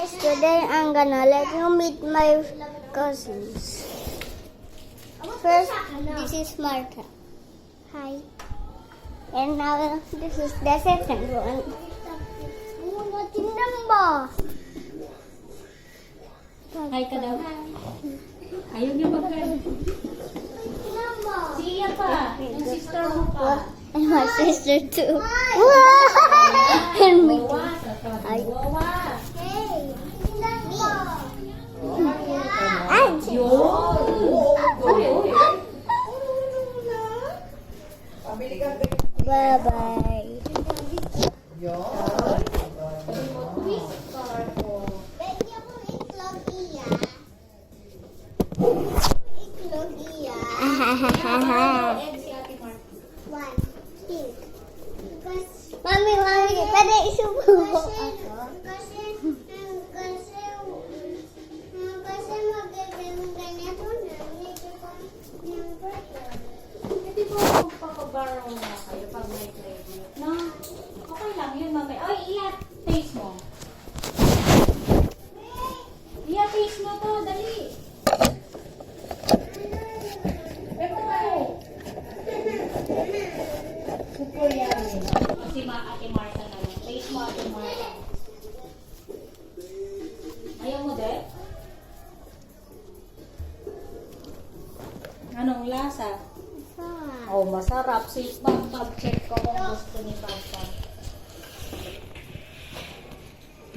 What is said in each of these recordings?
guys, today I'm gonna let you meet my cousins. First, this is Martha. Hi. And now, this is the second one. Tingnan ba? Hi ka daw. Ayaw niya pa ka. Tingnan ba? Siya pa. Yung sister mo pa. And my sister too. Wow! And me too. Hi. Wawa. Hey, tingnan ba? Ay! Bye-bye. Pwede akong itlog iya. Itlog iya. One, pink. Mami, pwede isubo ko ako? Kasi magagandang ganito na. Medyo pang number. Hindi mo magpapabaraw na kayo pag may credit. No? Okay lang yun, mami. Ay, taste mo. Taste mo to. Dali. Super yummy. Kasi Ate Martha na lang. Taste mo, Ate Martha. Ayaw mo, de? Anong lasa? Oh, masarap. Sis, check ko kung gusto ni Papa.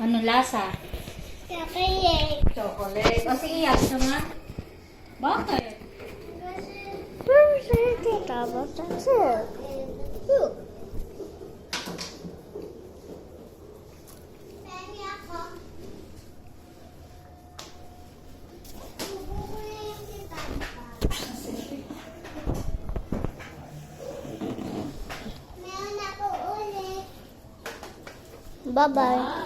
Anong lasa? Chocolate. Chocolate. O sige, yak ka nga. Bakit? Bye-bye.